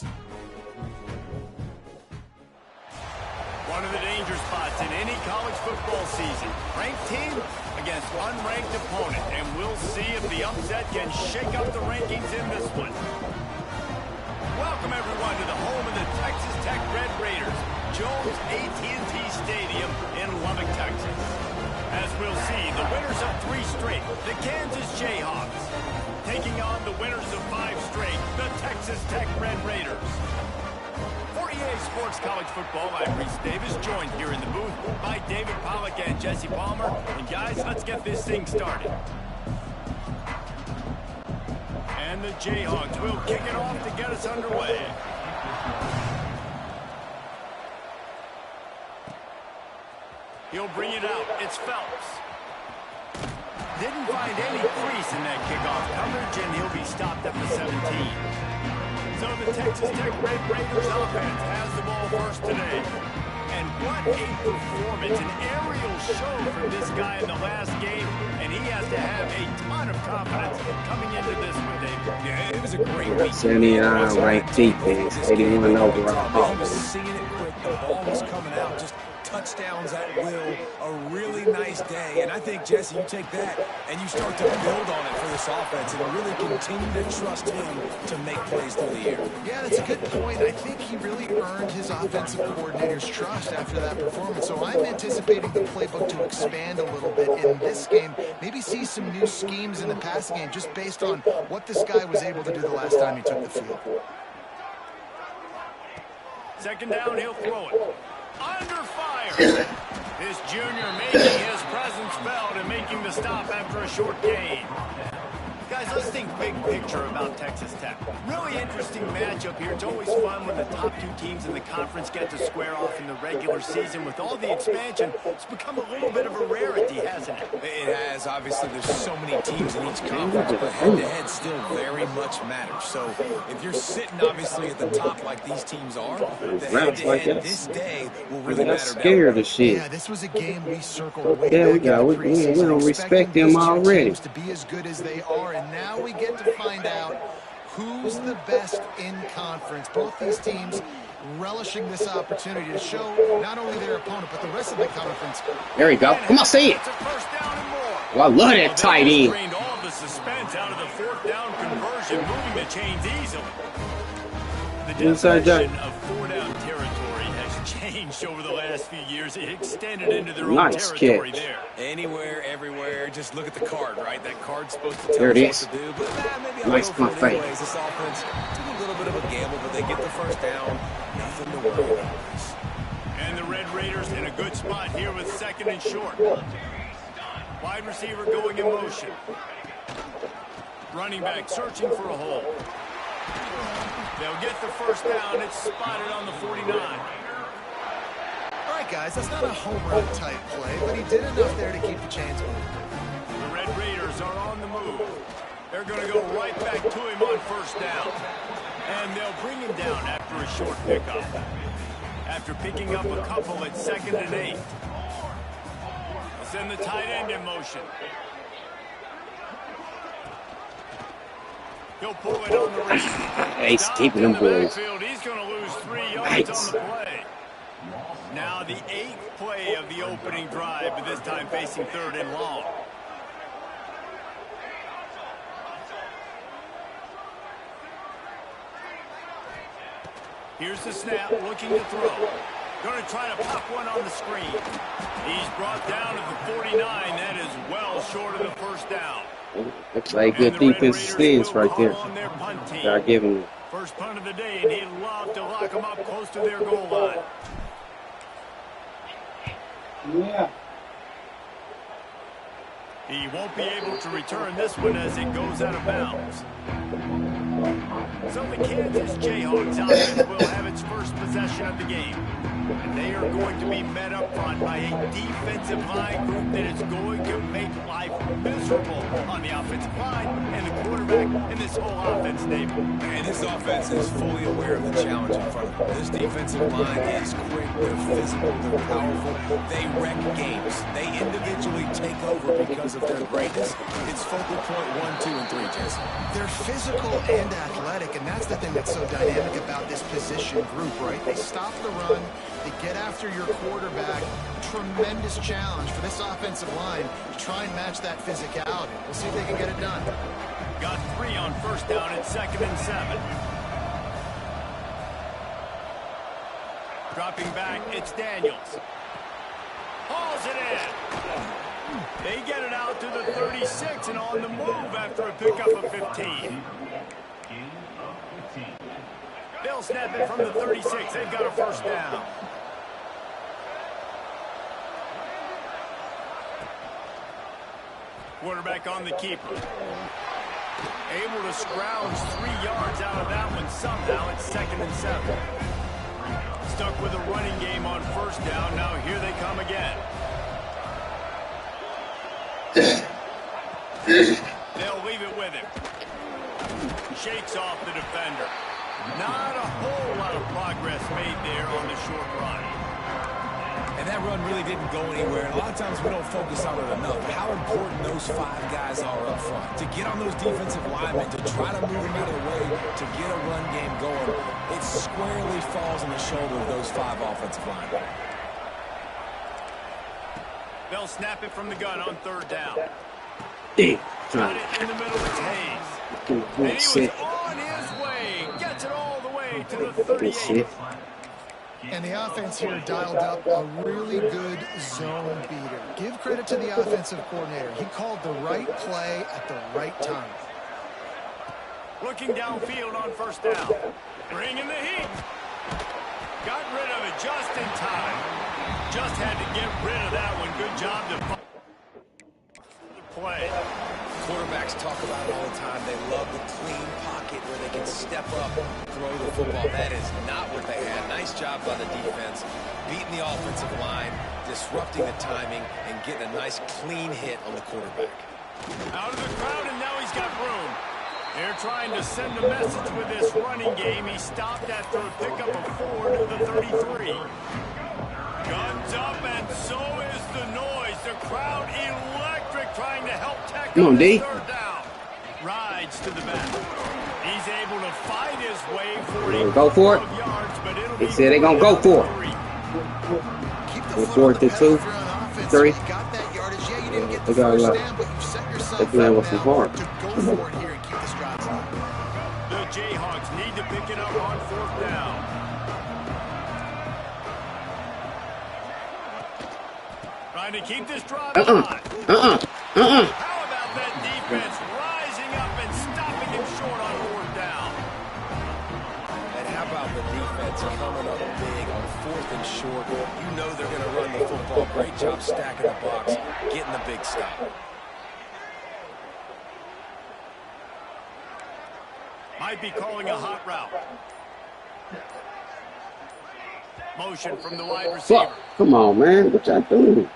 One of the danger spots in any college football season. Ranked team against unranked opponent. And we'll see if the upset can shake up the rankings in this one. Welcome, everyone, to the home of the Texas Tech Red Raiders, Jones AT&T Stadium in Lubbock, Texas. As we'll see, the winners of 3 straight, the Kansas Jayhawks, taking on the winners of 5 straight, the Texas Tech Red Raiders. For EA Sports College Football, I'm Reese Davis, joined here in the booth by David Pollack and Jesse Palmer. And guys, let's get this thing started. And the Jayhawks will kick it off to get us underway. He'll bring it out. It's Phelps. Didn't find any crease in that kickoff coverage, and he'll be stopped at the 17. So the Texas Tech Red Raiders offense has the ball first today. And what a performance, an aerial show from this guy in the last game, and he has to have a ton of confidence coming into this one, David. Yeah, it was a great week. 79 ranked defense, 81 overall. He was seeing it quick, the ball was coming out, just touchdowns at will, a really nice day. And I think, Jesse, you take that and you start to build on it for this offense and really continue to trust him to make plays through the air. Yeah, that's a good point. I think he really earned his offensive coordinator's trust after that performance. So I'm anticipating the playbook to expand a little bit in this game. Maybe see some new schemes in the passing game just based on what this guy was able to do the last time he took the field. Second down, he'll throw it. Under fire. This junior making his presence felt and making the stop after a short gain. Guys, let's think big picture about Texas Tech. Really interesting matchup here. It's always fun when the top 2 teams in the conference get to square off in the regular season. With all the expansion, it's become a little bit of a rarity, hasn't it? It has. Obviously, there's so many teams in each conference, but head-to-head still very much matters. So if you're sitting, obviously, at the top like these teams are, the head-to-head this day will really matter. Scared of shit. Yeah, this was a game we circled way Yeah, back we in the preseason, don't respect them already. to be as good as they are, and now we get to find out who's the best in conference. Both these teams relishing this opportunity to show not only their opponent, but the rest of the conference. There we go. Come on, see it. Oh, I love that tight end. All the suspense out of the 4th down conversion, moving the chains easily. The definition of 4-down territory has changed over the last few years. It extended into their own territory there. Anywhere, everywhere. Just look at the card, right? That card's supposed to tell there it us is. what to do. But maybe Nice I'll go punt for it fake. anyways. This offense took a little bit of a gamble, but they get the first down. Nothing to worry about. And the Red Raiders in a good spot here with 2nd and short. Wide receiver going in motion. Running back searching for a hole. They'll get the first down. It's spotted on the 49. All right, guys, that's not a home run type play, but he did enough there to keep the chains moving. The Red Raiders are on the move. They're going to go right back to him on first down. And they'll bring him down after a short pickup. After picking up a couple at 2nd and 8. They'll send the tight end in motion. He'll pull it on the wrist. He's keeping them boys. He's going to lose 3 yards on the play. Now the 8th play of the opening drive, but this time facing 3rd and long. Here's the snap, looking to throw. Going to try to pop one on the screen. He's brought down to the 49. That is well short of the first down. Looks like good defensive stance right there. Gotta give him. First punt of the day, and he'd love to lock them up close to their goal line. Yeah. He won't be able to return this one as it goes out of bounds. So the Kansas Jayhawks offense will have its first possession of the game. And they are going to be met up front by a defensive line group that is going to make life miserable on the offensive line, and the quarterback quarterback in this whole offense, David. And this offense is fully aware of the challenge in front of them. This defensive line is quick, they're physical, they're powerful, they wreck games. They individually take over because of their greatness. It's focal point 1, 2, and 3, Jesse. They're physical and athletic, and that's the thing that's so dynamic about this position group, right? They stop the run, they get after your quarterback. Tremendous challenge for this offensive line to try and match that physicality. We'll see if they can get it done. Got 3 on first down at 2nd and 7. Dropping back, it's Daniels. Hauls it in. They get it out to the 36 and on the move after a pickup of 15. They'll snap it from the 36. They've got a first down. Quarterback on the keeper. Able to scrounge 3 yards out of that one somehow. It's 2nd and 7. Stuck with a running game on first down. Now here they come again. They'll leave it with him. Shakes off the defender. Not a whole lot of progress made there on the short run. And that run really didn't go anywhere. And a lot of times we don't focus on it enough. How important those 5 guys are up front. To get on those defensive linemen, to try to move them out of the way, to get a run game going, it squarely falls on the shoulder of those 5 offensive linemen. They'll snap it from the gun on 3rd down. Got it in the middle, it's Hayes. And he was on his way. Gets it all the way to the 38. And the offense here dialed up a really good zone beater. Give credit to the offensive coordinator. He called the right play at the right time. Looking downfield on first down. Bringing the heat. Got rid of it just in time. Just had to get rid of that one. Good job to play. Quarterbacks talk about it all the time. They love the clean pocket where they can step up and throw the football. That is not what they had. Nice job by the defense, beating the offensive line, disrupting the timing, and getting a nice clean hit on the quarterback. Out of the crowd, and now he's got room. They're trying to send a message with this running game. He stopped after a pickup of 4 to the 33. Guns up, and so is the noise. The crowd electric, trying to help Tech on this 3rd down. Rides to the back. He's able to fight his way for a go for it. yards, but it'll They be said they're going to go for it. Keep the 4th and 2, 3. You got that yardage. Yeah, you didn't get They the got first down, but you set yourself up playing with now some heart. to go for it here and keep the strides up. The Jayhawks need to pick it up on 4th down. Trying to keep this drive alive. How about that defense rising up and stopping him short on 4th down? And how about the defense coming up big on 4th and short? You know they're going to run the football. Great job stacking the box, getting the big stop. Might be calling a hot route. Motion from the wide receiver. Fuck. Come on, man. What y'all doing?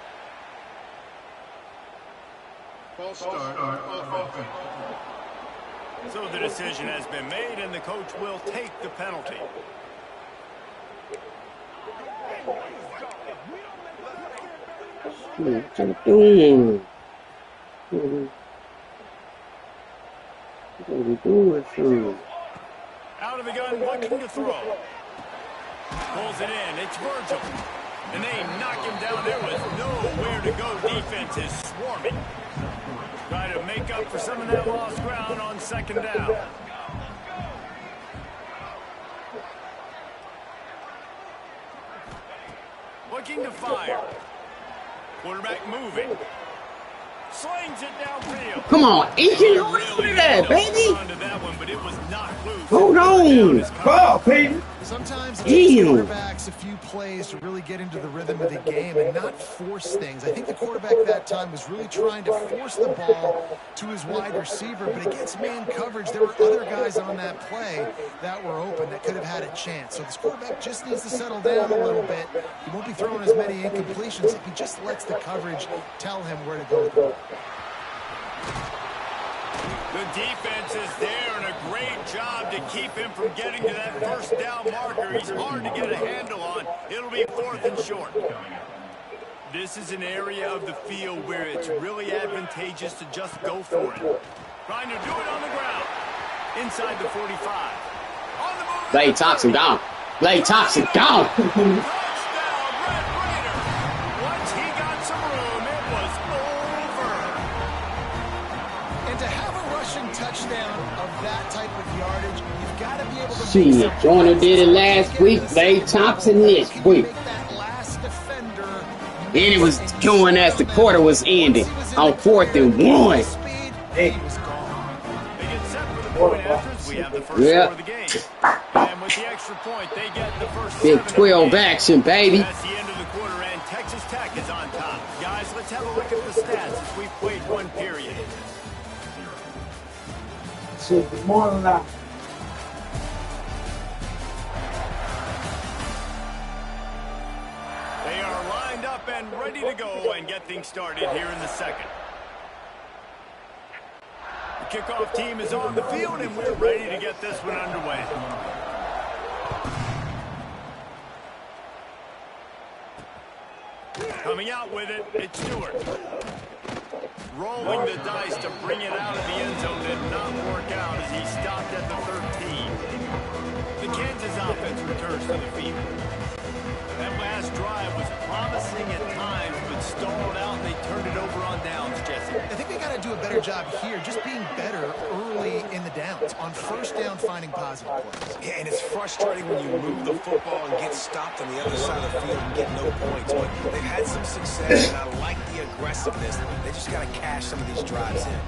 So the decision has been made, and the coach will take the penalty. What y'all doing? What are we doing, son? Out of the gun, looking to throw. Pulls it in. It's Virgil. And they knock him down. There was nowhere to go. Defense is swarming. Try to make up for some of that lost ground on 2nd down. Looking to fire. Quarterback moving. Slings it downfield. Come on, Agent, hold on to that, baby. Hold on. Ball, Peyton. Sometimes it takes quarterbacks a few plays to really get into the rhythm of the game and not force things. I think the quarterback that time was really trying to force the ball to his wide receiver, but against man coverage, there were other guys on that play that were open that could have had a chance. So this quarterback just needs to settle down a little bit. He won't be throwing as many incompletions if he just lets the coverage tell him where to go with the ball. The defense is there, and a great job to keep him from getting to that first down marker. He's hard to get a handle on. It'll be 4th and short. This is an area of the field where it's really advantageous to just go for it. Trying to do it on the ground. Inside the 45. On the move. Blade Thompson gone. Blade Thompson gone. Touchdown, Red Raider. Once he got some room, it was over. And to have a rushing touchdown of that type of yardage, you've got to be able to Shit, Joyner did it last week. Blade Thompson this week. And it was going as the quarter was ending on 4th and 1. They get set for the point after as we have the first score of the game. And with the extra point, they get the first Big 12 action, baby. That's the end of the quarter, and Texas Tech is on top. Guys, let's have a look at the stats as we've played one period. They are lined up and ready to go and get things started here in the second. The kickoff team is on the field, and we're ready to get this one underway. Coming out with it, it's Stewart. Rolling the dice to bring it out of the end zone did not work out as he stopped at the 13. The Kansas offense returns to the field. That last drive was promising at times, but stalled out, and they turned it over on downs, Jesse. I think they got to do a better job here, just being better early in the downs, on first down finding positive plays. Yeah, and it's frustrating when you move the football and get stopped on the other side of the field and get no points. But they've had some success, and I like the aggressiveness. They just got to cash some of these drives in.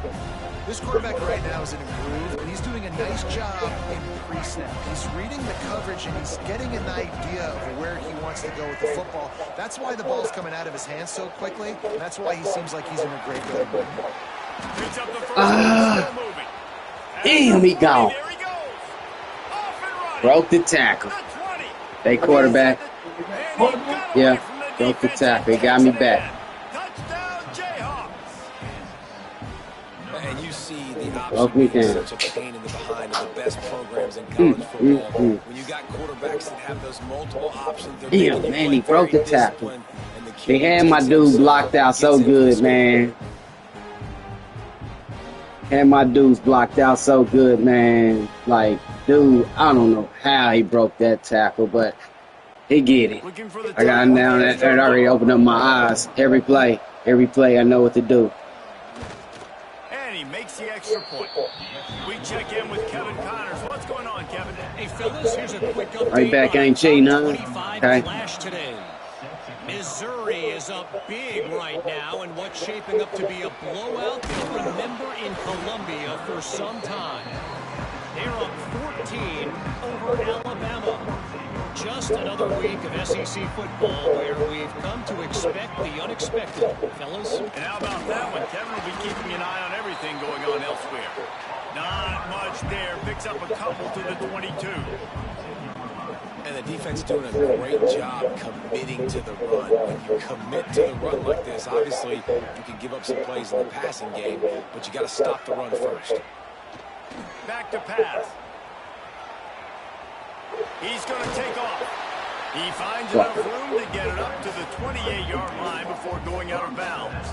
This quarterback right now is in a groove, and he's doing a nice job in pre-snap. He's reading the coverage, and he's getting an idea of where he wants to go with the football. That's why the ball's coming out of his hands so quickly, and that's why he seems like he's in a great rhythm. Picks up the first still moving. Damn, he gone. There he goes. Off and running. Broke the tackle. The 20. They quarterback. And he got away Yeah, from the broke the defense tackle. He and got me takes it back. in. Touchdown, Jayhawks. And you see the Broke me option being down. such a pain in the behind of the best programs in college football. When you got quarterbacks that have those multiple options, they're Damn, making you man, play he broke very the tackle. disciplined, and the They QB had my takes dude it blocked out so gets into the good, score. man. Had my dudes blocked out so good, man. Like, dude, I don't know how he broke that tackle, but he get it. Looking for the I got him down there. It already opened up my eyes. Every play, I know what to do. And he makes the extra point. We check in with Kevin Connors. What's going on, Kevin? Hey, fellas, here's a quick update. Right back on ain't cheating, huh? 25 Okay. flash today. Missouri is up big right now, and what's shaping up to be a blowout they'll remember in Columbia for some time. They're up 14 over Alabama. Just another week of SEC football where we've come to expect the unexpected, fellas. And how about that one? Kevin will be keeping an eye on everything going on elsewhere. Not much there. Picks up a couple to the 22. And the defense doing a great job committing to the run. When you commit to the run like this, obviously you can give up some plays in the passing game, but you got to stop the run first. Back to pass. He's going to take off. He finds enough room to get it up to the 28-yard line before going out of bounds.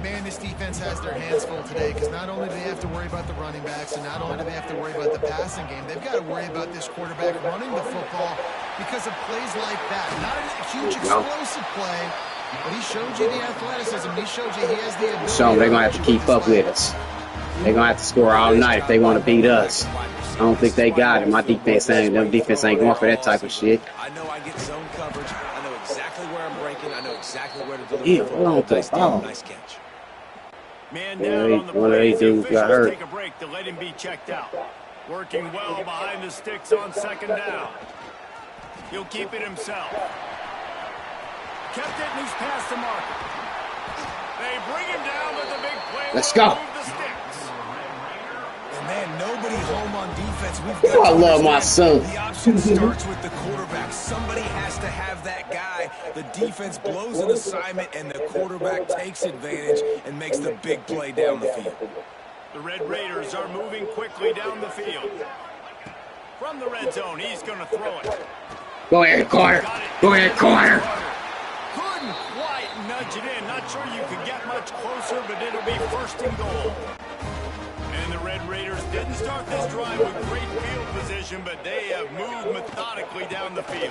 Man, this defense has their hands full today because not only do they have to worry about the running backs and not only do they have to worry about the passing game, they've got to worry about this quarterback running the football because of plays like that. Not a huge explosive play, but he showed you the athleticism. He showed you he has the ability. So they're going to have to keep up with us. They're going to have to score all night if they want to beat us. I don't think they got it. Them defense ain't going for that type of shit. I know I get zone coverage. I know exactly where I'm breaking. I know exactly where to deliver Yeah, the hold on to the ball. Nice catch. Man Yeah, down on the one of play. these The dudes got officials hurt. take a break to let him be checked out. Working well behind the sticks on second down. He'll keep it himself. Kept it and he's past the marker. They bring him down with the big play. Let's go. Move the sticks. And man, nobody home on defense. We've Oh, got I to love my understand son. The option starts with the quarterback. Somebody has to have that guy. The defense blows an assignment, and the quarterback takes advantage and makes the big play down the field. The Red Raiders are moving quickly down the field. From the red zone, he's going to throw it. Go ahead, Carter. Go ahead, Carter. Couldn't quite nudge it in. Not sure you could get much closer, but it'll be first and goal. And the Red Raiders didn't start this drive with great field position, but they have moved methodically down the field.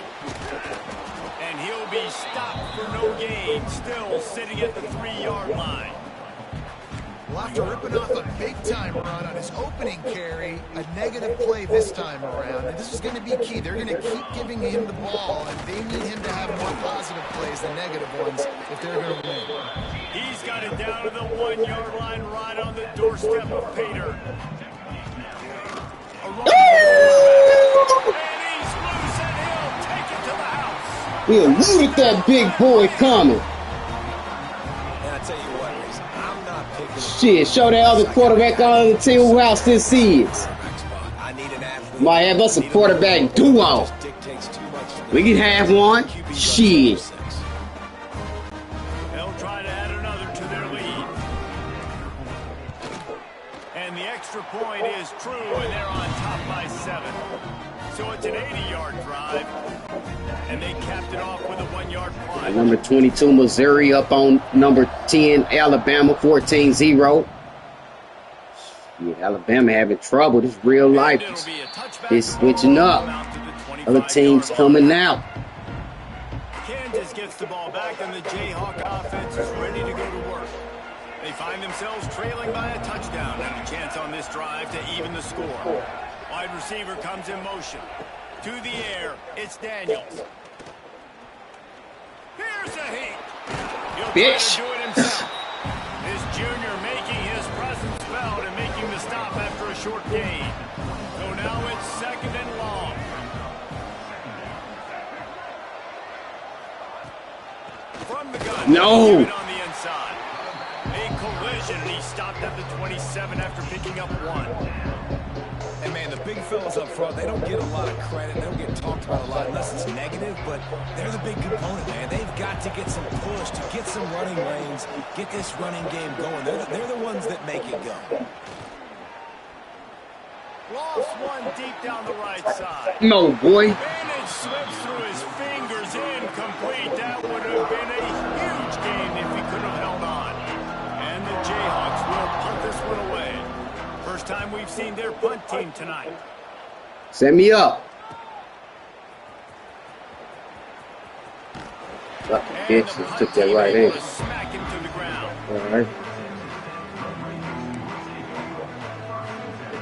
And he'll be stopped for no gain, still sitting at the 3-yard line. Well, after ripping off a big-time run on his opening carry, a negative play this time around. And this is going to be key. They're going to keep giving him the ball, and they need him to have more positive plays than negative ones if they're going to win. He's got it down to the 1-yard line right on the doorstep of Pater. And he's loose, and he'll take it to the house. We eluded that big boy coming. And I tell you what, Reese, I'm not picking. Shit, show that other quarterback on the team who else this is. I need an athlete. Might have us a quarterback duo. We can have one. Shit. They'll try to add another to their lead. And the extra point is true, and they're on top by 7. So it's an 80-yard drive, and they capped it off with a 1-yard punt. Number 22, Missouri, up on number 10, Alabama, 14-0. Yeah, Alabama having trouble. This real life. It's switching up. Other teams coming out. Kansas gets the ball back, and the Jayhawk offense is ready to go to work. They find themselves trailing by a touchdown and a chance on this drive to even the score. Wide receiver comes in motion. To the air, it's Daniels. Here's a heat. He'll Bitch. try to do it himself. This junior making his presence felt and making the stop after a short gain. So now it's second and long. From the gun. No. On the inside. A collision, and he stopped at the 27 after picking up 1. And man, the big fellas up front, they don't get a lot of credit. They don't get talked about a lot unless it's negative, but they're the big component, man. They've got to get some push, to get some running lanes, get this running game going. They're the ones that make it go. Lost one deep down the right side. No, boy. Advantage slips through his fingers, incomplete. That would have been a huge gain if he could have held on. And the Jayhawks will punt this one away. First time we've seen their punt team tonight. Set me up. Fucking bitch, just took that right in. Smack him to the ground. All right.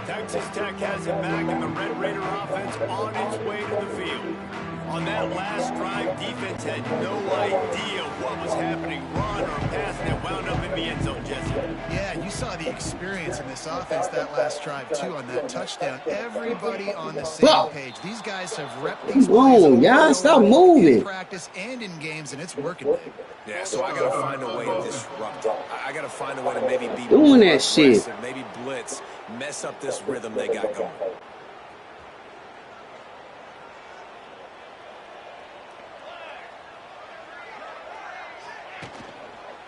Texas Tech has it back, and the Red Raider offense on its way to the field. On that last drive, defense had no idea what was happening, run or pass, and it wound up in the end zone, Jesse. Yeah, you saw the experience in this offense that last drive, too, on that touchdown. Everybody on the same page. These guys have repped these plays Whoa, y'all stop moving. in practice and in games, and it's working. Yeah, so I got to find a way to disrupt it. I got to find a way to maybe be Doing more that shit. aggressive, maybe blitz, mess up this rhythm they got going.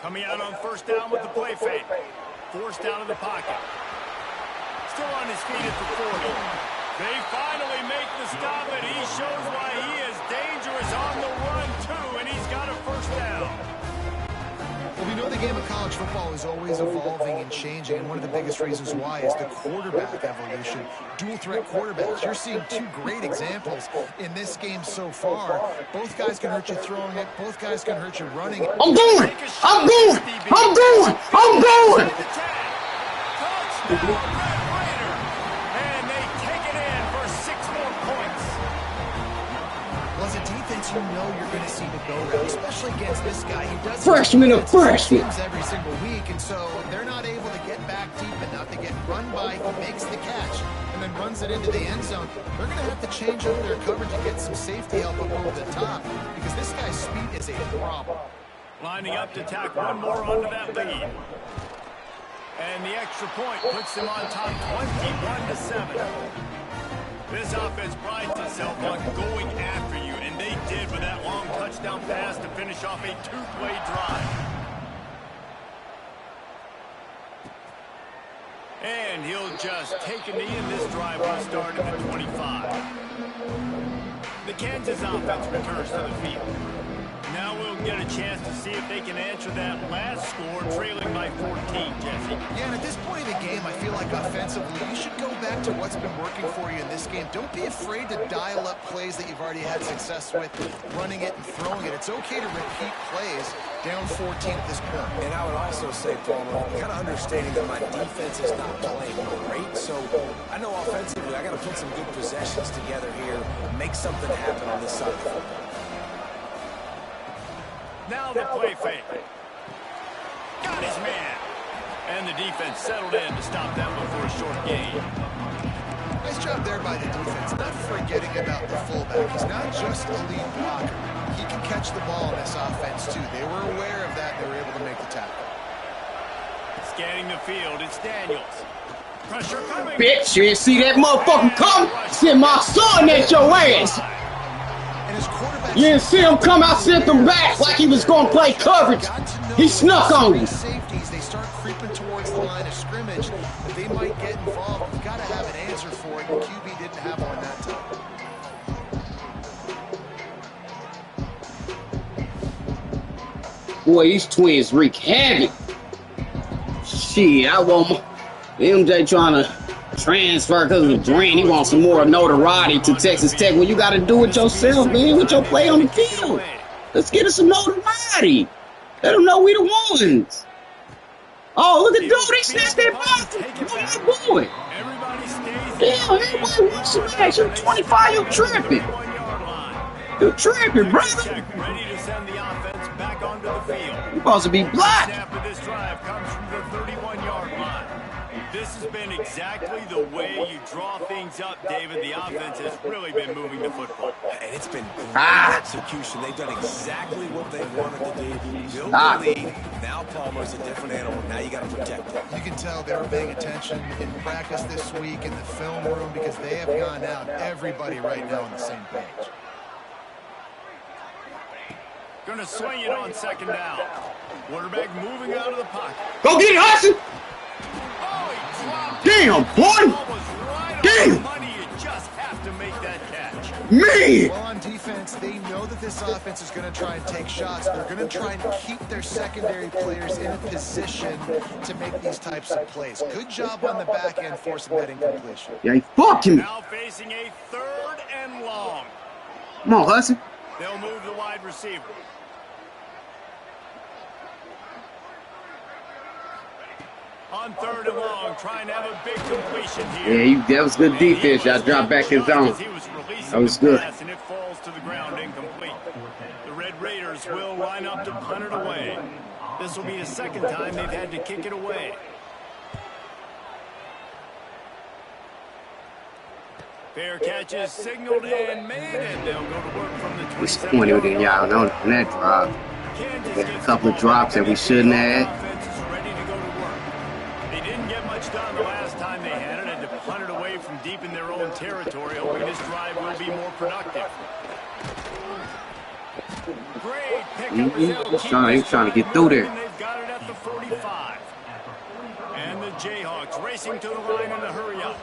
Coming out on first down with the play fake. Forced out of the pocket. Still on his feet at the 40. They finally make the stop, and he shows why he is dangerous on the run, too, and he's got a first down. Well, we know the game of college football is always evolving and changing, and one of the biggest reasons why is the quarterback evolution. Dual-threat quarterbacks. You're seeing two great examples in this game so far. Both guys can hurt you throwing it. Both guys can hurt you running it. I'm going! I'm going! I'm going! I'm going! Touchdown, Red Raider! And they take it in for 6 more points. Well, as a defense, you know you're going to see the go-round, especially against this guy. He does Freshman of freshman. teams every single week, and so they're not able to get back deep enough to get run by. He makes the catch and then runs it into the end zone. They're going to have to change up their coverage and get some safety help up over the top because this guy's speed is a problem. Lining up to tack one more onto that lead. And the extra point puts them on top 21-7. This offense prides itself on going after you, and they did with that long touchdown pass to finish off a 2-play drive. And he'll just take a knee, and this drive will start at the 25. The Kansas offense returns to the field. Now we'll get a chance to see if they can answer that last score, trailing by 14, Jesse. Yeah, and at this point in the game, I feel like offensively, you should go back to what's been working for you in this game. Don't be afraid to dial up plays that you've already had success with, running it and throwing it. It's okay to repeat plays down 14 at this point. And I would also say, Palmer, kind of understanding that my defense is not playing great, so I know offensively I got to put some good possessions together here, make something happen on this side of the football. Now the play fake. Got his man. And the defense settled in to stop that one for a short gain. Nice job there by the defense, not forgetting about the fullback. He's not just a lead blocker. He can catch the ball in this offense, too. They were aware of that. They were able to make the tackle. Scanning the field, it's Daniels. Pressure coming. Bitch, you didn't see that motherfucker come? Said my son at your ass. You didn't see him come out, sent him back like he was going to play coverage. He snuck on you. Safeties, they start creeping towards the line of scrimmage. They might get involved. You've got to have an answer for it. The QB didn't have one that time. Boy, these twins wreak havoc. Shit, I want MJ trying to transfer because of Green. He wants some more notoriety to Texas Tech. Well, you got to do it yourself, man, with your play on the field. Let's get us some notoriety. Let them know we the ones. Oh, look at dude. He snatched that ball. Oh, my boy. Damn, everybody wants some action. 25, you tripping. You tripping, brother. Ready to send the offense back onto the field. You supposed to be blocked. Snap of this drive comes from the 31-yard line. This has been exactly the way you draw things up, David. The offense has really been moving the football. And it's been great execution. They've done exactly what they wanted to do. Build the lead. Now Palmer's a different animal. Now you got to protect him. You can tell they were paying attention in practice this week in the film room because they have gone out. Everybody right now on the same page. Going to swing it on second down. Quarterback moving out of the pocket. Go get it, Hudson. Damn, boy! Damn! You just have to make that catch. Man! Well, on defense, they know that this offense is going to try and take shots. They're going to try and keep their secondary players in a position to make these types of plays. Good job on the back end forcing that incompletion. Yeah, he fucking me. Now facing a 3rd and long. Come on, Hudson. They'll move the wide receiver. On 3rd and long, trying to have a big completion here. Yeah, that was good defense. Y'all dropped back his zone. That was good. And it falls to the ground incomplete. The Red Raiders will line up to punt it away. This will be the 2nd time they've had to kick it away. Fair catch is signaled and made, and they'll go to work from the 27. Disappointed with y'all on that drop. Had a couple of drops that we shouldn't have. Done the last time they had it, and to punt it away from deep in their own territory, hoping this drive will be more productive. Great pickup. He's trying to get through there. They've got it at the 45. And the Jayhawks racing to the line in a hurry up.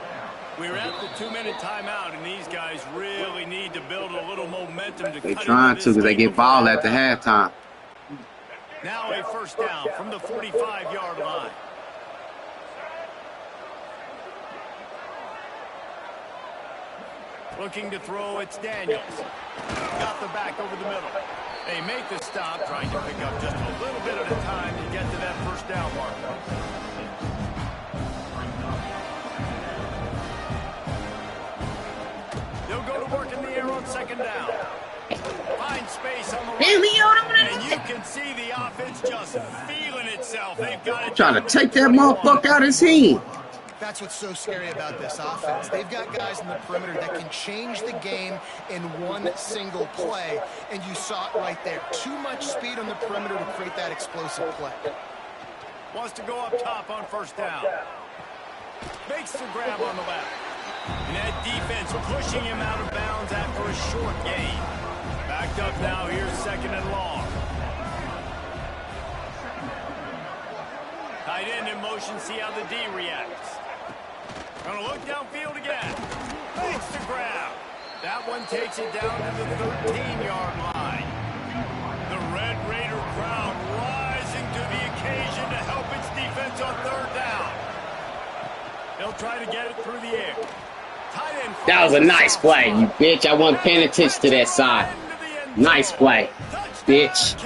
We're at the 2-minute timeout, and these guys really need to build a little momentum to They're cut trying to because they get ball at the halftime. Now a 1st down from the 45-yard line. Looking to throw, it's Daniels. Got the back over the middle. They make the stop, trying to pick up just a little bit at a time to get to that 1st down mark. They'll go to work in the air on 2nd down. Find space on the right. And you can see the offense just feeling itself. They've got it. Trying to take that motherfucker out of his hand. That's what's so scary about this offense. They've got guys in the perimeter that can change the game in one single play, and you saw it right there. Too much speed on the perimeter to create that explosive play. Wants to go up top on 1st down. Makes the grab on the left. And that defense pushing him out of bounds after a short gain. Backed up now, here's 2nd and long. Tight end in motion, see how the D reacts. Gonna look downfield again. Makes the grab. That one takes it down to the 13-yard line. The Red Raider crowd rising to the occasion to help its defense on third down. They'll try to get it through the air. That was a nice play, you bitch. I wasn't paying attention to that side. Nice play, bitch.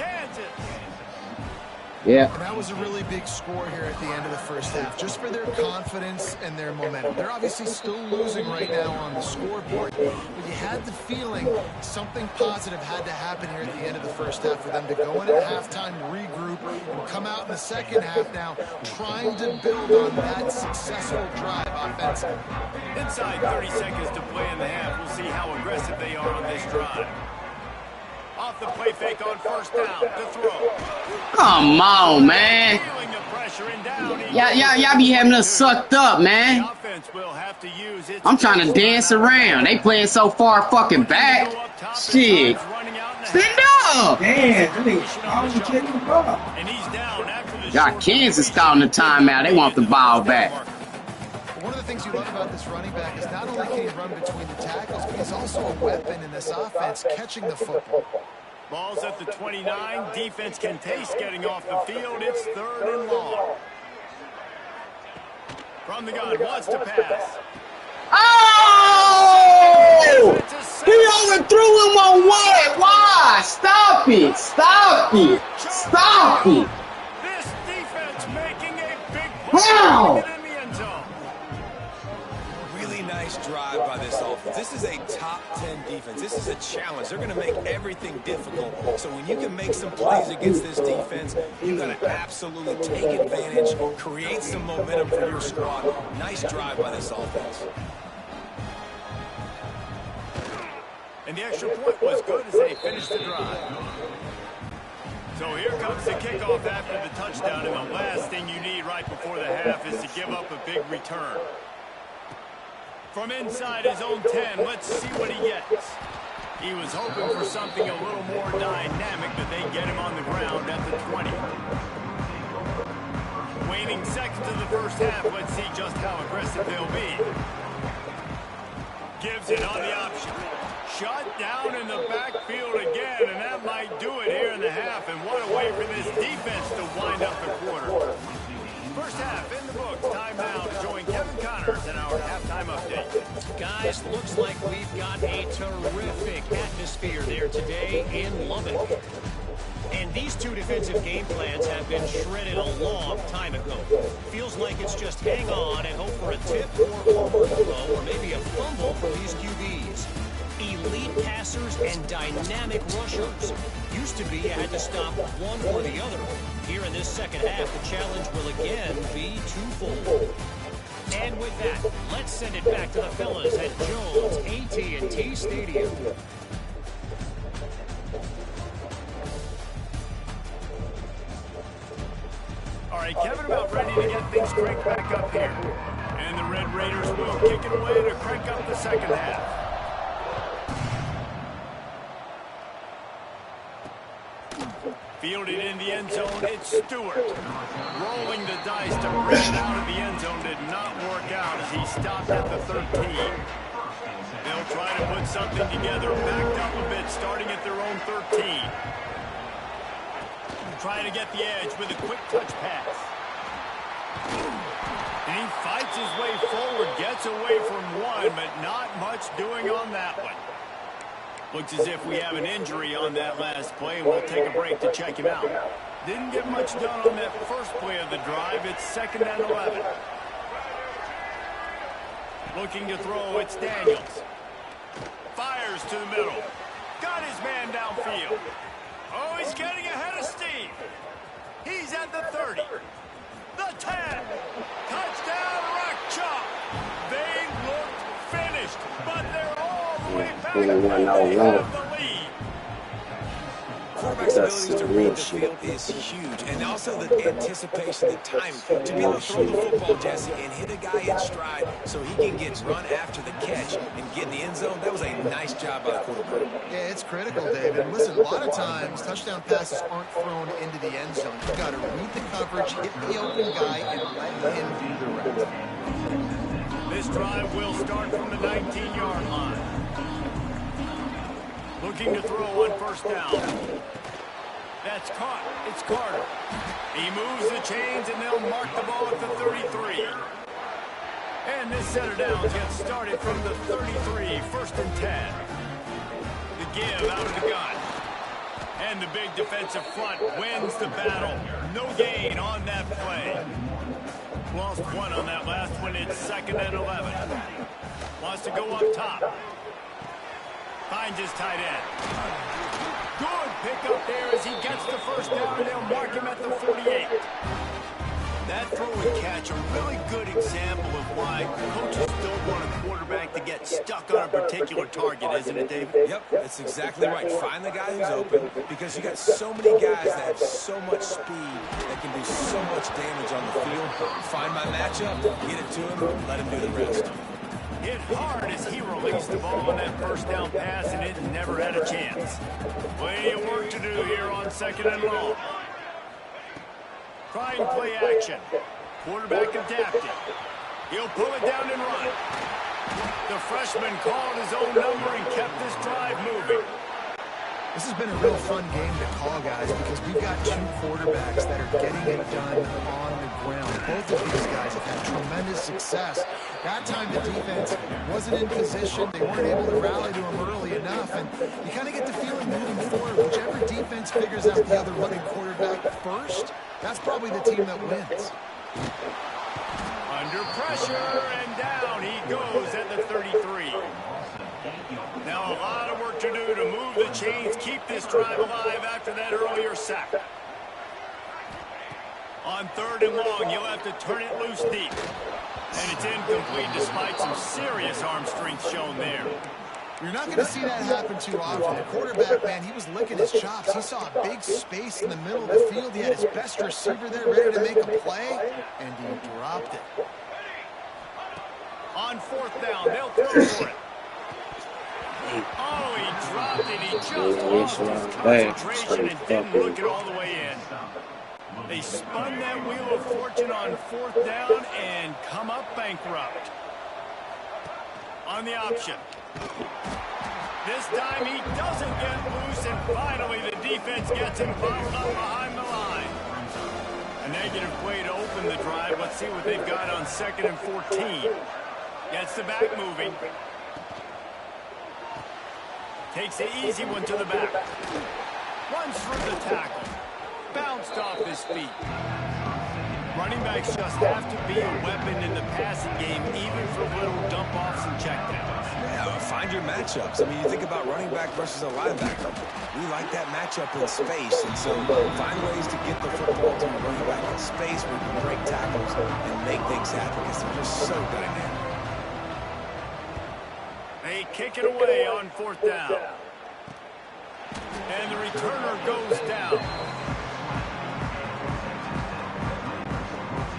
Yeah. And that was a really big score here at the end of the first half, just for their confidence and their momentum. They're obviously still losing right now on the scoreboard, but you had the feeling something positive had to happen here at the end of the first half for them to go in at halftime, regroup, and come out in the second half now trying to build on that successful drive offensively. Inside 30 seconds to play in the half. We'll see how aggressive they are on this drive. Off the play fake on first down to throw. Come on, man. Y'all be having us sucked up, man. I'm trying to dance around. They playing so far fucking back. Shit. Stand up. Damn, got Kansas calling the timeout. They want the ball back. One of the things you love about this running back is not only can he run between the tackles, but he's also a weapon in this offense, catching the football. Ball's at the 29. Defense can taste getting off the field. It's third and long. From the gun, wants to pass. Oh! He overthrew him on what? Why? Stop it! Stop it! Stop it! This defense making a big Wow! Drive by this offense. This is a top 10 defense. This is a challenge. They're going to make everything difficult. So when you can make some plays against this defense, you got to absolutely take advantage, create some momentum for your squad. Nice drive by this offense. And the extra point was good as they finished the drive. So here comes the kickoff after the touchdown, and the last thing you need right before the half is to give up a big return. From inside his own 10, let's see what he gets. He was hoping for something a little more dynamic, but they get him on the ground at the 20. Waning seconds of the first half, let's see just how aggressive they'll be. Gives it on the option. Shut down in the backfield again, and that might do it here in the half. And what a way for this defense to wind up the quarter. First half in the books. Time now to join Kevin Connors in our halftime update. Guys, looks like we've got a terrific atmosphere there today in Lubbock. And these two defensive game plans have been shredded a long time ago. Feels like it's just hang on and hope for a tip or overthrow or maybe a fumble from these QBs. Elite passers and dynamic rushers. Used to be you had to stop one or the other. Here in this second half, the challenge will again be twofold. And with that, let's send it back to the fellas at Jones AT&T Stadium. All right, Kevin, about ready to get things cranked back up here. And the Red Raiders will kick it away to crank up the second half. Fielded in the end zone, it's Stewart. Rolling the dice to bring it out of the end zone did not work out as he stopped at the 13. They'll try to put something together, backed up a bit, starting at their own 13. Trying to get the edge with a quick touch pass. And he fights his way forward, gets away from one, but not much doing on that one. Looks as if we have an injury on that last play, and we'll take a break to check him out. Didn't get much done on that first play of the drive. It's 2nd and 11. Looking to throw, it's Daniels. Fires to the middle. Got his man downfield. Oh, he's getting ahead of Steve. He's at the 30. The 10. Touchdown, Rock Chalk. They looked finished, but they're all the way back. They have the lead. Quarterback's ability to read the field is huge, and also the anticipation, the time to be able to throw the football, Jesse, and hit a guy in stride so he can get run after the catch and get in the end zone. That was a nice job by the quarterback. Yeah, it's critical, David. Listen, a lot of times touchdown passes aren't thrown into the end zone. You've got to read the coverage, hit the open guy, and let him do the rest. This drive will start from the 19-yard line. Looking to throw on first down. That's caught. It's Carter. He moves the chains, and they'll mark the ball at the 33. And this set of downs gets started from the 33, 1st and 10. The give out of the gun. And the big defensive front wins the battle. No gain on that play. Lost one on that last one. It's 2nd and 11. Wants to go up top. Finds his tight end. Good pickup there as he gets the first down, and they'll mark him at the 48. That throw and catch, a really good example of why coaches don't want a quarterback to get stuck on a particular target, isn't it, David? Yep, that's exactly right. Find the guy who's open, because you got so many guys that have so much speed that can do so much damage on the field. Find my matchup, get it to him, and let him do the rest. Hit hard as he released the ball on that first down pass, and it never had a chance. Plenty of work to do here on 2nd and long. Trying play action. Quarterback adapted. He'll pull it down and run. The freshman called his own number and kept this drive moving. This has been a real fun game to call, guys, because we've got two quarterbacks that are getting it done on the ground. Both of these guys have had tremendous success. That time the defense wasn't in position. They weren't able to rally to him early enough. And you kind of get the feeling moving forward, whichever defense figures out the other running quarterback first, that's probably the team that wins. Under pressure, and down he goes at the 33. Now a lot of work to do to move the chains, keep this drive alive after that earlier sack. On 3rd and long, you'll have to turn it loose deep. And it's incomplete despite some serious arm strength shown there. You're not going to see that happen too often. The quarterback, man, he was licking his chops. He saw a big space in the middle of the field. He had his best receiver there ready to make a play, and he dropped it. On 4th down, they'll throw for it. Oh, he dropped it. He just lost his concentration and didn't look it all the way in. They spun that wheel of fortune on 4th down and come up bankrupt. On the option. This time he doesn't get loose, and finally the defense gets him bottled up behind the line. A negative play to open the drive. Let's see what they've got on 2nd and 14. Gets the back moving. Takes the easy one to the back. Runs through the tackle. Bounced off his feet. Running backs just have to be a weapon in the passing game, even for little dump-offs and checkdowns. Yeah, find your matchups. I mean, you think about running back versus a linebacker. We like that matchup in space, and so find ways to get the football to running back in space where you can break tackles and make things happen, because they're just so dynamic. They kick it away on 4th down. And the returner goes down.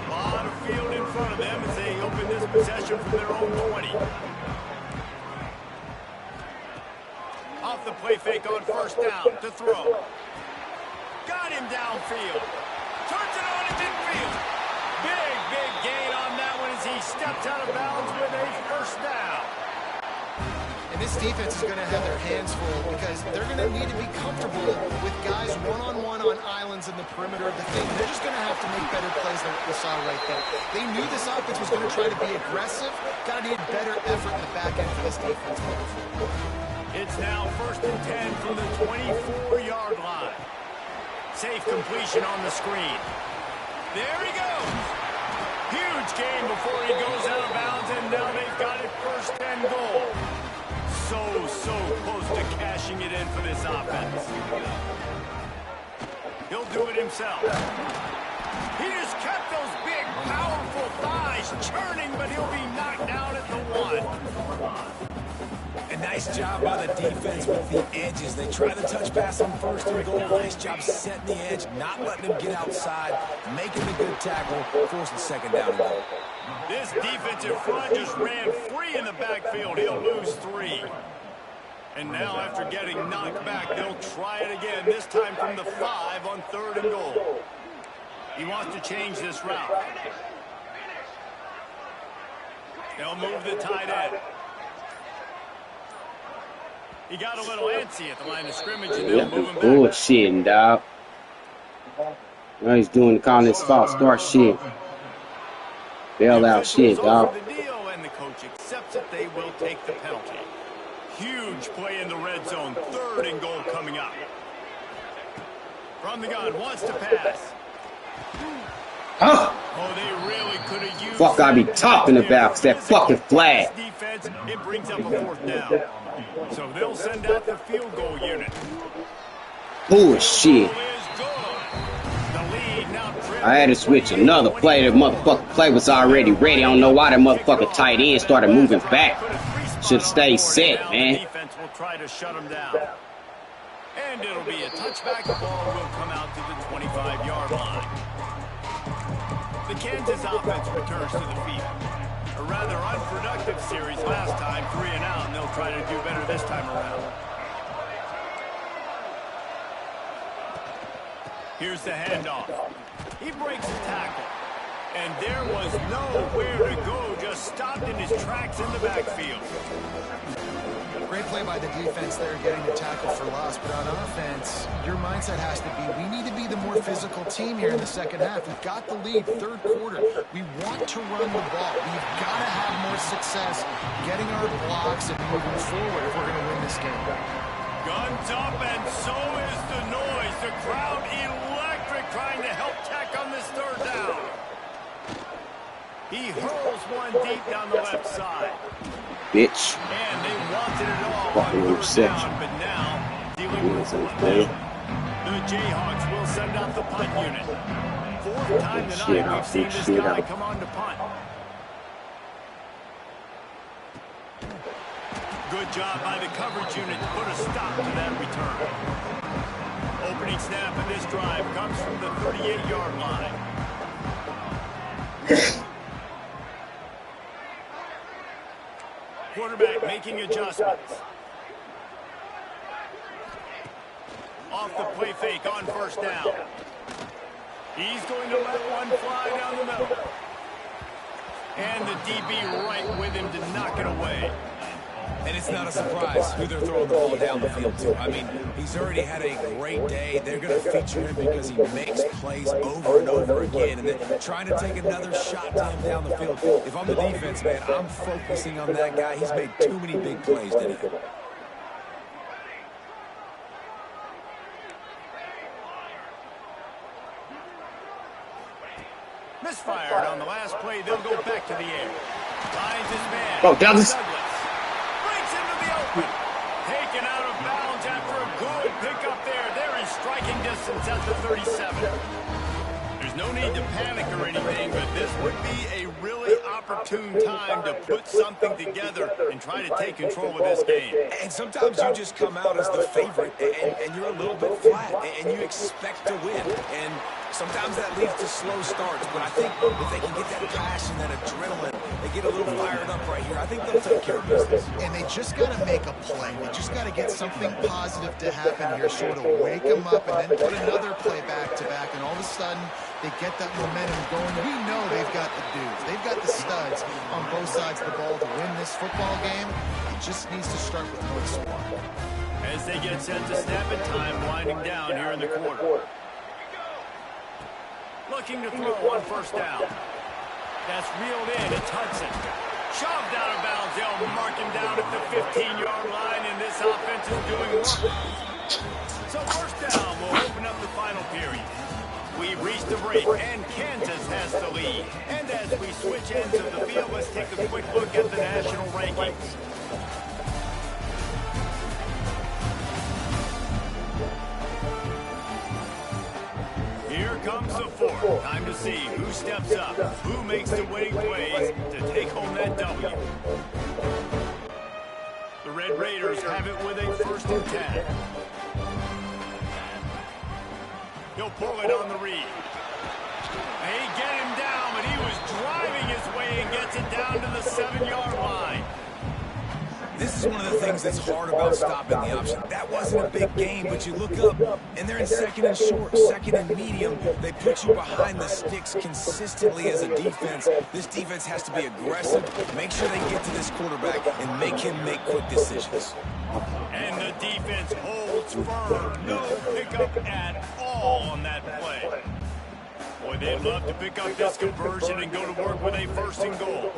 A lot of field in front of them as they open this possession from their own 20. Off the play fake on 1st down to throw. Got him downfield. Turns it on into midfield. Big gain on that one as he steps out of bounds with a 1st down. And this defense is going to have their hands full because they're going to need to be comfortable with guys one-on-one on islands in the perimeter of the field. They're just going to have to make better plays than what we saw right there. They knew this offense was going to try to be aggressive. Got to need better effort in the back end for this defense. It's now 1st and 10 from the 24-yard line. Safe completion on the screen. There he goes. Huge gain before he goes out of bounds, and now they've got it 1st and goal. So close to cashing it in for this offense. He'll do it himself. He just kept those big, powerful thighs churning, but he'll be knocked down at the 1. A nice job by the defense with the edges. They try the touch pass on 1st and goal. Nice job setting the edge, not letting him get outside, making the good tackle, forcing 2nd down and goal. This defensive front just ran free in the backfield. He'll lose 3. And now after getting knocked back, they'll try it again, this time from the 5 on 3rd and goal. He wants to change this route. They'll move the tight end. He got a little antsy at the line of scrimmage, and they'll move him back. Bullshitting, dog. Now he's calling this false start shit. Bail out shit, dog. The deal, and the coach accepts it. They will take the penalty. Huge play in the red zone. 3rd and goal coming up. From the gun, wants to pass. Oh, they really could have used. Fuck, I be talking about it's that fucking flag. Defense, it brings up a 4th down. So they'll send out the field goal unit. Bullshit. I had to switch another play. The motherfucking play was already ready. I don't know why that motherfucking tight end started moving back. Should have stayed set, man. Defense will try to shut him down. And it'll be a touchback. The ball will come out to the 25-yard line. The Kansas offense returns to the field. A rather unproductive series last time, 3 and out, and they'll try to do better this time around. Here's the handoff. He breaks the tackle. And there was nowhere to go, just stopped in his tracks in the backfield. Great play by the defense there, getting the tackle for loss. But on offense, your mindset has to be, we need to be the more physical team here in the second half. We've got the lead, 3rd quarter. We want to run the ball. We've got to have more success getting our blocks and moving forward if we're going to win this game. Guns up, and so is the noise. The crowd electric, trying to help Tech on this 3rd down. He hurls one deep down the left side. Bitch. And they wanted it all Fucking on 3rd interception. down, but now dealing with the Jayhawks will send out the punt unit. 4th time tonight we've seen this guy come on to punt. Good job by the coverage unit to put a stop to that return. Opening snap in this drive comes from the 38-yard line. Quarterback making adjustments. Off the play fake on 1st down. He's going to let one fly down the middle. And the DB right with him to knock it away. And it's not a surprise who they're throwing the ball down the field to. I mean, he's already had a great day. They're going to feature him because he makes plays over and over again. And they're trying to take another shot to him down the field. If I'm the defense, man, I'm focusing on that guy. He's made too many big plays today. Misfired on the last play. They'll go back to the air. Finds his man. Oh, Douglas. Breaks into the open. Taken out of bounds after a good pickup there. They're in striking distance at the 37. There's no need to panic or anything, but this would be a really opportune time to put something together and try to take control of this game. And sometimes you just come out as the favorite, and you're a little bit flat, and you expect to win. And sometimes that leads to slow starts, but I think if they can get that passion, that adrenaline, they get a little fired up right here, I think they'll take care of business. And they just got to make a play. They just got to get something positive to happen here, sort of wake them up, and then put another play back-to-back, and all of a sudden they get that momentum going. We know they've got the dudes. They've got the studs on both sides of the ball to win this football game. It just needs to start with one squad. As they get set to snap it, time winding down here in the quarter. Looking to throw on 1st down. That's reeled in. It's Hudson. Shoved out of bounds. They'll mark him down at the 15-yard line, and this offense is doing work. So 1st down will open up the final period. We've reached the break, and Kansas has the lead. And as we switch ends of the field, let's take a quick look at the national rankings. Here comes the 4th. Time to see who steps up, who makes the winning plays to take home that W. The Red Raiders have it with a 1st and 10. He'll pull it on the read. They get him down, but he was driving his way and gets it down to the 7-yard line. This is is one of the things that's hard about stopping the option. That wasn't a big game, but you look up, and they're in second and short, second and medium. They put you behind the sticks consistently as a defense. This defense has to be aggressive, make sure they get to this quarterback, and make him make quick decisions. And the defense holds firm. No pickup at all on that play. Boy, they'd love to pick up this conversion and go to work with a 1st and goal.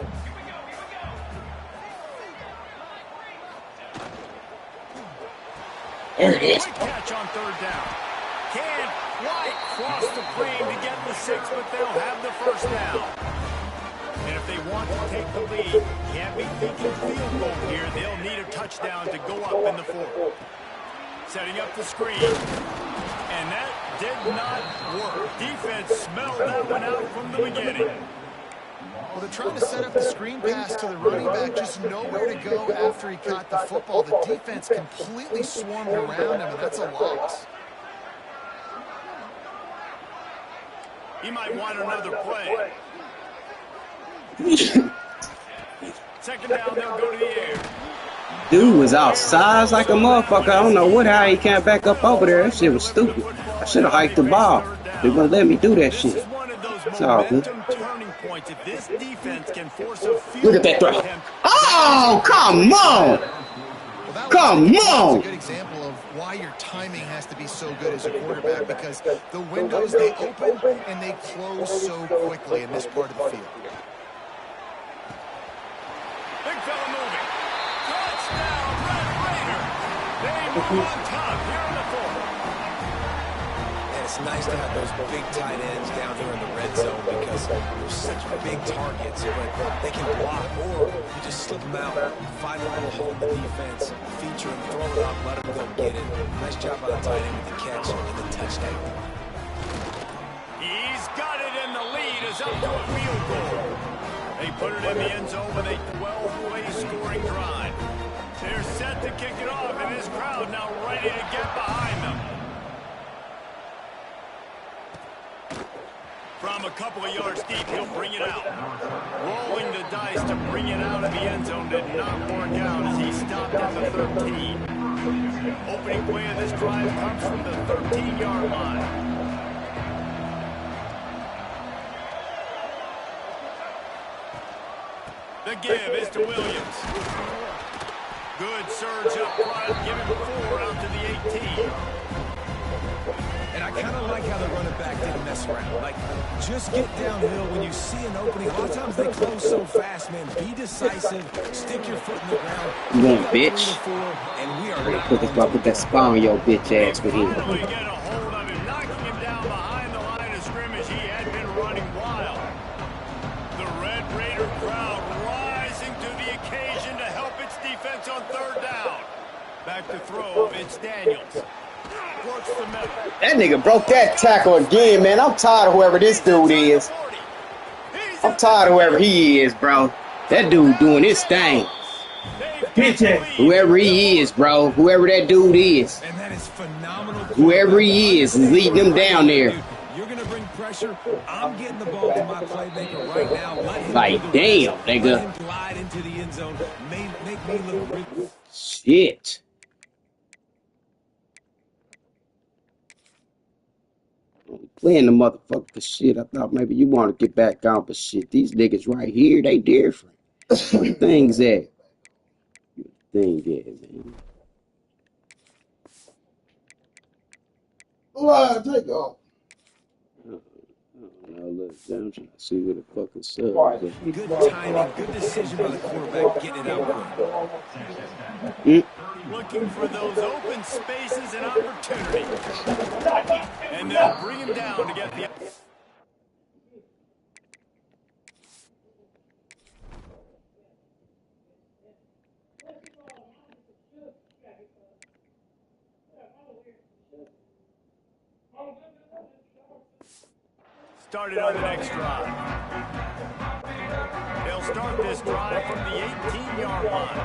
There it is. Quick catch on 3rd down. Can't quite cross the plane to get the 6, but they'll have the 1st down. And if they want to take the lead, can't be thinking field goal here. They'll need a touchdown to go up in the 4th. Setting up the screen. And that did not work. Defense smelled that one out from the beginning. Well, they're trying to set up the screen pass to the running back, just nowhere to go after he caught the football. The defense completely swarmed around him, and that's a loss. He might want another play. 2nd down, they'll go to the air. Dude was outsized like a motherfucker. I don't know how he can't back up over there. That shit was stupid. I should have hiked the ball. They wouldn't let me do that shit. It's all good. Look at that throw. Oh, come on. Come on. That's a good example of why your timing has to be so good as a quarterback, because the windows, they open and they close so quickly in this part of the field. Big fella moving. Touchdown, Red Raider. They move on top here in the 4th. And it's nice to have those big tight ends down here in the red zone, because they're such big targets, but they can block, or you just slip them out, find a little hole in the defense, feature them, throw it up, let them go get it. Nice job by the tight end with the catch and the touchdown. He's got it, and the lead is up to a field goal. They put it in the end zone with a 12-play scoring drive. They're set to kick it off, and this crowd now ready to get behind them. From a couple of yards deep, he'll bring it out. Rolling the dice to bring it out of the end zone did not work out as he stopped at the 13. Opening play of this drive comes from the 13-yard line. The give is to Williams. Good surge up front, giving 4 out to the 18. And I kind of like how the running back didn't mess around. Like, just get downhill when you see an opening. A lot of times they close so fast, man. Be decisive. Stick your foot in the ground. You want bitch? And we are Put that spy on your bitch ass for him. Finally get a hold of him, knocking him down behind the line of scrimmage. He had been running wild. The Red Raider crowd rising to the occasion to help its defense on 3rd down. Back to throw, it's Daniels. Works the middle. That nigga broke that tackle again, man. I'm tired of whoever this dude is. I'm tired of whoever he is, bro. That dude doing his thing. Whoever he is, bro. Whoever that dude is. And that is phenomenal. Whoever he is leading them down there. You're going to bring pressure. I'm getting the ball to my playmaker right now. Let him like, damn, nigga. Let him glide into the end zone. Make me look good. Shit. Playing the motherfucker shit. I thought maybe you want to get back on, but shit, these niggas right here, they different. Where the things at? Thing at, man. Take off. Look, I'm trying to see where the fuck is up. Good timing, good decision by the quarterback, getting it out quick. Looking for those open spaces and opportunities. And they'll bring him down to get the... Started on the next drive. They'll start this drive from the 18-yard line.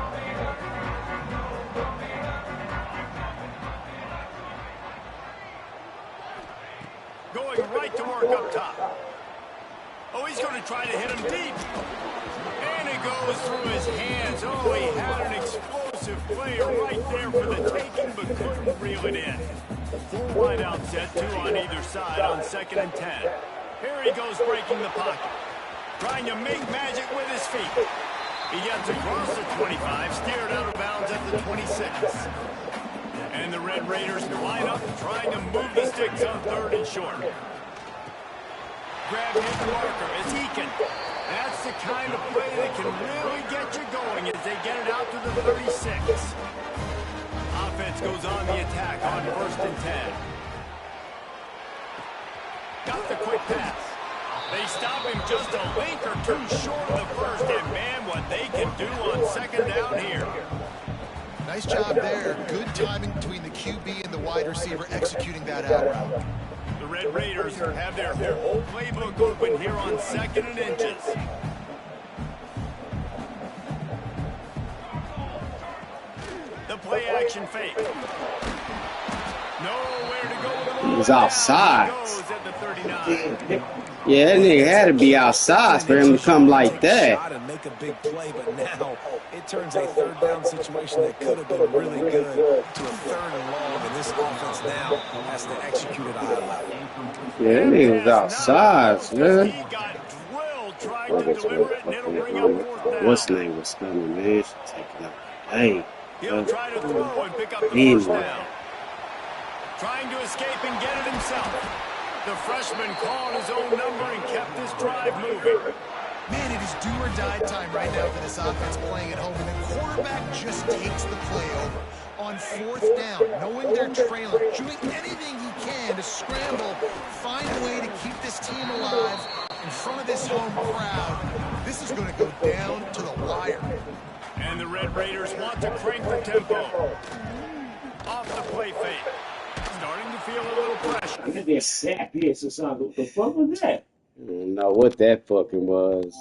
Going right to work up top. Oh, he's going to try to hit him deep. And it goes through his hands. Oh, he had an explosive for the taking, but couldn't reel it in. Full wide out set, 2 on either side on 2nd and 10. Here he goes breaking the pocket. Trying to make magic with his feet. He gets across the 25, steered out of bounds at the 26. And the Red Raiders line up, trying to move the sticks on 3rd and short. Grab his marker as he can. That's the kind of play that can really get you going as they get it out to the 36. Offense goes on the attack on 1st and 10. Got the quick pass. They stop him just a link or 2 short of the first, and man, what they can do on 2nd down here. Nice job there. Good timing between the QB and the wide receiver executing that out route. The Red Raiders have their whole playbook open here on 2nd and inches. The play action fake. Nowhere to go with the ball. He was outside. Yeah, that nigga had to be outside for him to come like that. And make a big play, but now it turns a 3rd down situation that could have been really good to a 3rd and long, and this offense now has to execute at a high level. Yeah, that nigga was outside, man. He got drilled trying to deliver it, and it'll bring up 4th down. What's the name was coming, man? Should take it out. Hey. He'll try to throw and pick up the 1st down. Trying to escape and get it himself. The freshman called his own number and kept this drive moving. Man, it is do or die time right now for this offense playing at home, and the quarterback just takes the play over. On 4th down, knowing they're trailing, doing anything he can to scramble, find a way to keep this team alive in front of this home crowd. This is going to go down to the wire. And the Red Raiders want to crank the tempo. Off the play fake. Starting to feel a little pressure. I think they're sacked here, so what the fuck was that? I don't know what that fucking was.